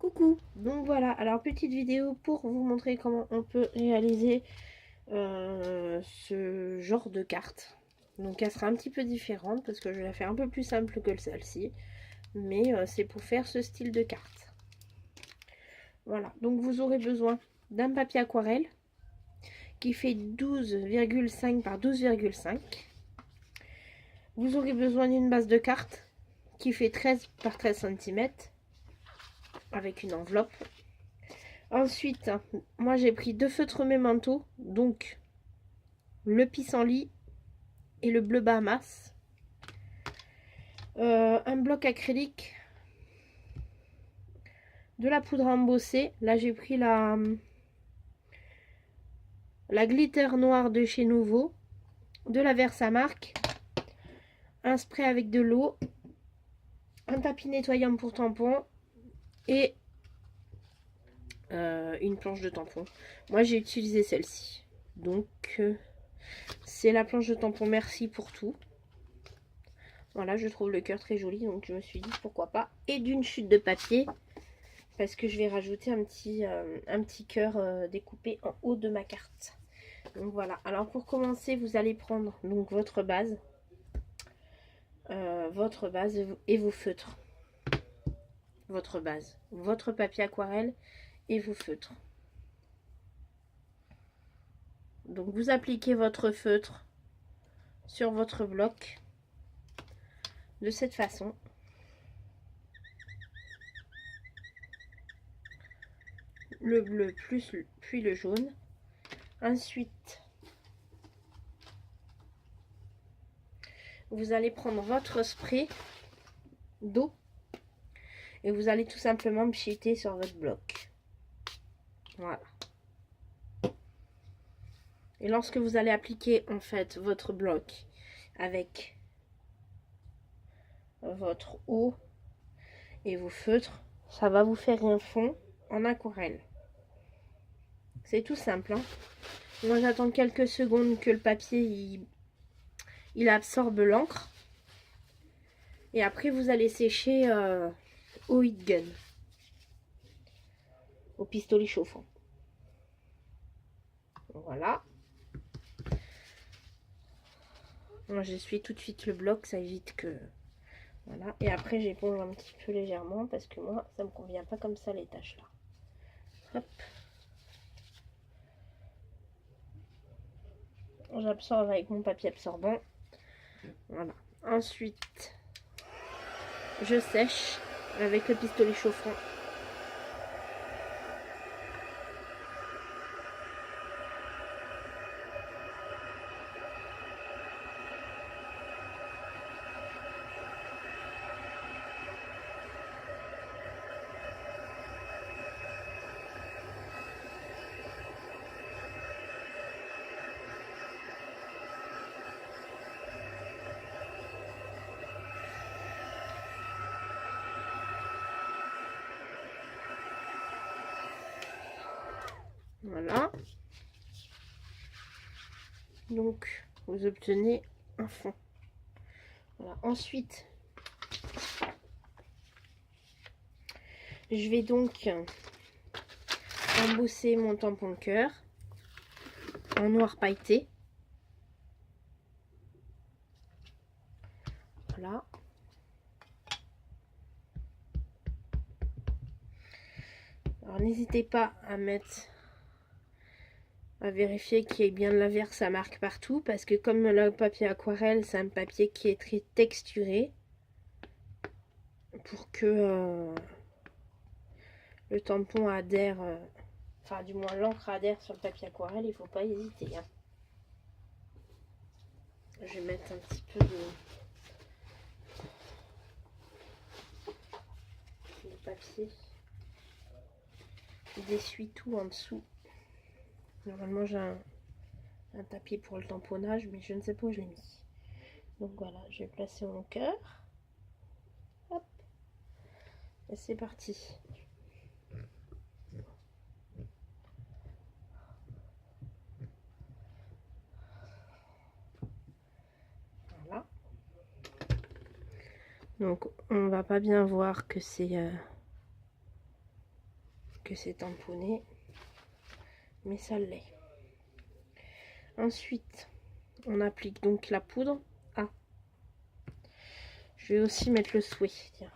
Coucou, donc voilà, alors petite vidéo pour vous montrer comment on peut réaliser ce genre de carte. Donc elle sera un petit peu différente parce que je vais la faire un peu plus simple que celle-ci, mais c'est pour faire ce style de carte. Voilà, donc vous aurez besoin d'un papier aquarelle qui fait 12,5 par 12,5. Vous aurez besoin d'une base de carte qui fait 13 par 13 cm avec une enveloppe. Ensuite, moi j'ai pris deux feutres Memento, donc le pissenlit et le bleu Bahamas. Un bloc acrylique, de la poudre embossée. Là j'ai pris la glitter noire de chez Nouveau, de la Versamark, un spray avec de l'eau, un tapis nettoyant pour tampon et une planche de tampon. Moi j'ai utilisé celle-ci. Donc c'est la planche de tampon Merci pour tout. Voilà, je trouve le cœur très joli, donc je me suis dit pourquoi pas. Et d'une chute de papier, parce que je vais rajouter un petit cœur découpé en haut de ma carte. Donc voilà, alors pour commencer, vous allez prendre donc votre base et vos feutres. Votre base, votre papier aquarelle et vos feutres. Donc vous appliquez votre feutre sur votre bloc de cette façon. Le bleu puis le jaune. Ensuite, vous allez prendre votre spray d'eau et vous allez tout simplement pchiter sur votre bloc. Voilà. Et lorsque vous allez appliquer en fait votre bloc avec votre eau et vos feutres, ça va vous faire un fond en aquarelle. C'est tout simple, hein. Moi j'attends quelques secondes que le papier il absorbe l'encre. Et après vous allez sécher au heat gun, au pistolet chauffant. Voilà. Moi j'essuie tout de suite le bloc, ça évite que... Voilà. Et après j'éponge un petit peu légèrement parce que moi ça me convient pas comme ça les taches là. Hop. J'absorbe avec mon papier absorbant. Voilà. Ensuite, je sèche avec le pistolet chauffant. Voilà. Donc, vous obtenez un fond. Voilà. Ensuite, je vais donc embosser mon tampon cœur en noir pailleté. Voilà. Alors, n'hésitez pas à vérifier qu'il y ait bien de la Versamark partout, parce que comme le papier aquarelle, c'est un papier qui est très texturé, pour que le tampon adhère, enfin du moins l'encre adhère sur le papier aquarelle, il ne faut pas hésiter, hein. Je vais mettre un petit peu de papier qui essuie tout en dessous. Normalement j'ai un tapis pour le tamponnage, mais je ne sais pas où je l'ai mis. Donc voilà, je vais placer mon cœur. Hop. Et c'est parti. Voilà. Donc on va pas bien voir que c'est que c'est tamponné, mais ça l'est. Ensuite, on applique donc la poudre. Ah, je vais aussi mettre le souhait, tiens.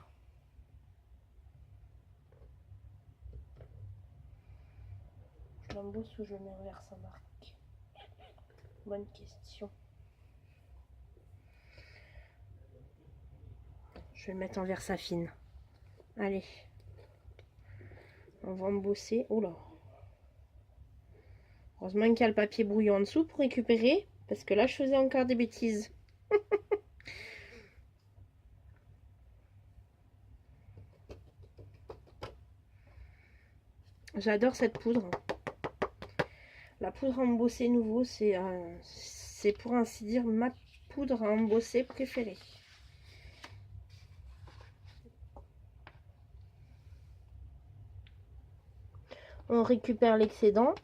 Je l'embosse ou je le mets en verre sans marque? Bonne question. Je vais le mettre en Versafine. Allez. On va embosser. Oh là. Heureusement qu'il y a le papier brouillon en dessous pour récupérer. Parce que là, je faisais encore des bêtises. J'adore cette poudre. La poudre à embosser nouveau, c'est pour ainsi dire ma poudre à embosser préférée. On récupère l'excédent.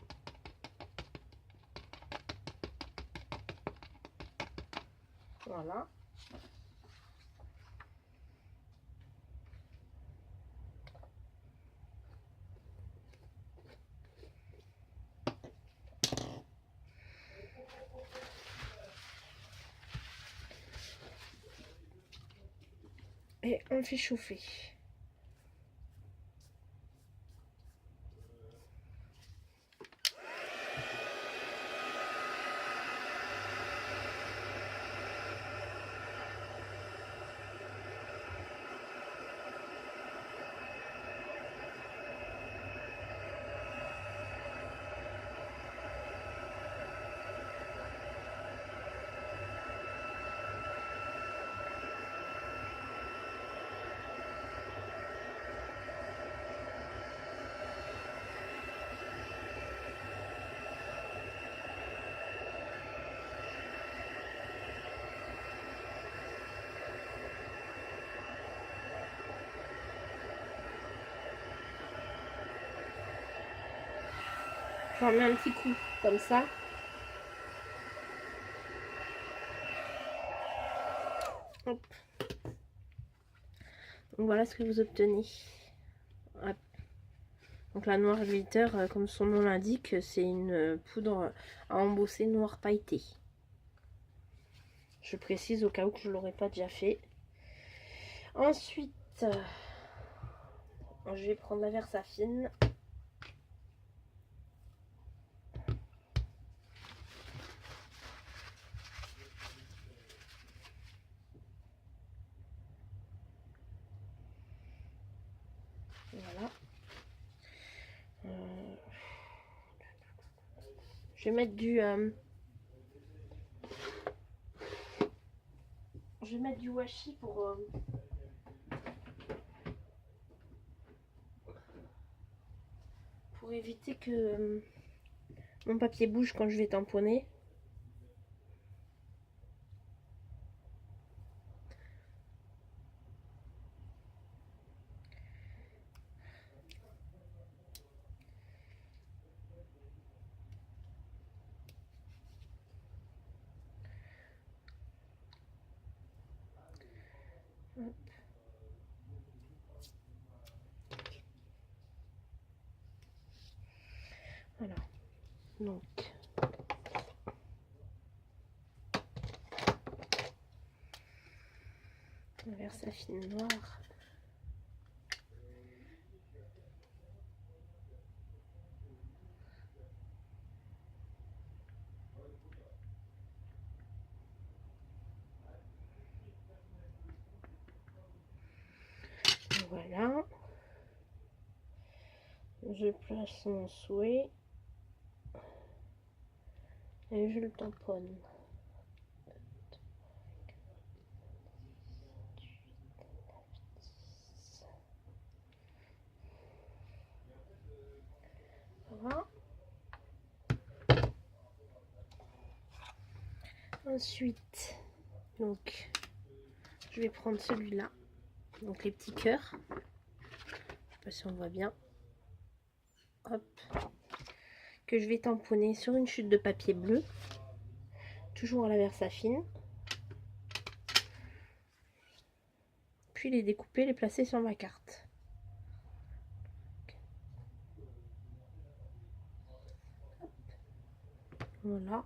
Voilà. Et on fait chauffer. J'en mets un petit coup, comme ça. Hop. Donc voilà ce que vous obtenez. Hop. Donc la noire glitter, comme son nom l'indique, c'est une poudre à embosser noir pailleté. Je précise au cas où que je ne l'aurais pas déjà fait. Ensuite, je vais prendre la Versafine. Voilà. Je vais mettre du washi pour éviter que mon papier bouge quand je vais tamponner. Hop. Voilà. Donc la Versafine noire. Voilà. Je place mon souhait et je le tamponne. Voilà. Ensuite, donc, je vais prendre celui-là, donc les petits cœurs. Je sais pas si on voit bien. Hop. Que je vais tamponner sur une chute de papier bleu. Toujours à la Versafine. Puis les découper, les placer sur ma carte. Voilà.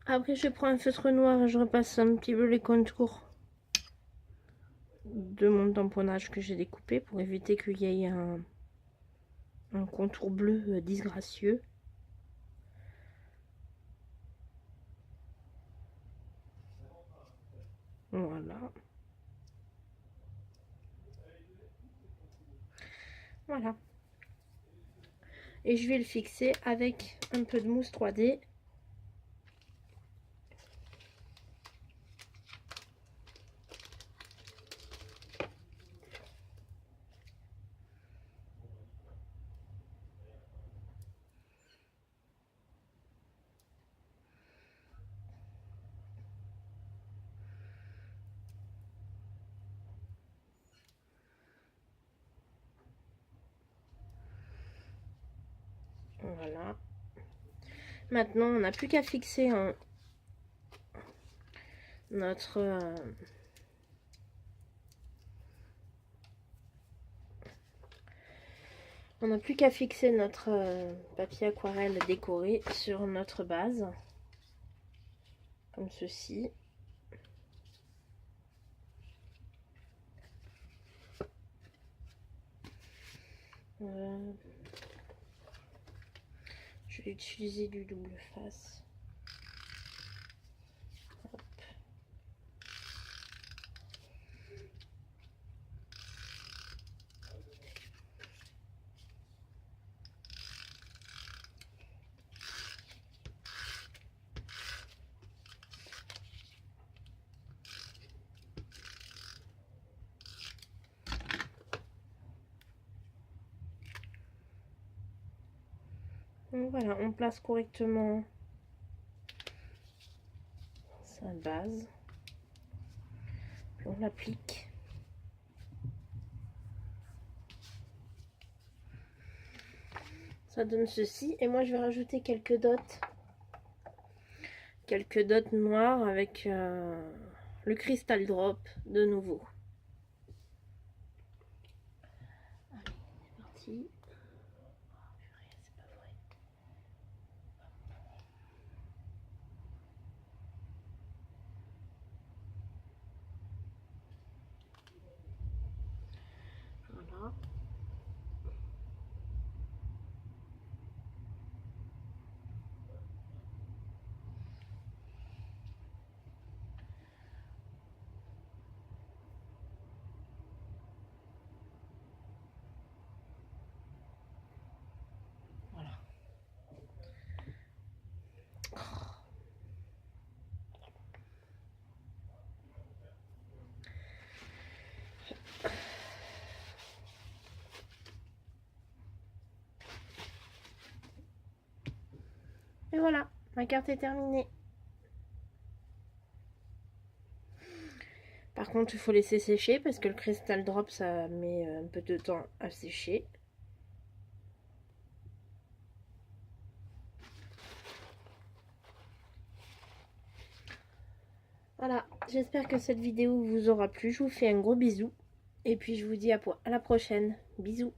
Après, je prends un feutre noir et je repasse un petit peu les contours de mon tamponnage que j'ai découpé pour éviter qu'il y ait un contour bleu disgracieux. Voilà. Voilà. Et je vais le fixer avec un peu de mousse 3D. Voilà. Maintenant, on n'a plus qu'à fixer notre on n'a plus qu'à fixer notre papier aquarelle décoré sur notre base, comme ceci. Je vais utiliser du double face. Hop. Donc voilà, on place correctement sa base, puis on l'applique. Ça donne ceci, et moi je vais rajouter quelques dots noires avec le cristal drop de nouveau. Allez, c'est parti. C'est pas vrai. Voilà. Et voilà, ma carte est terminée. Par contre, il faut laisser sécher parce que le cristal drop, ça met un peu de temps à sécher. Voilà, j'espère que cette vidéo vous aura plu. Je vous fais un gros bisou. Et puis je vous dis à la prochaine. Bisous.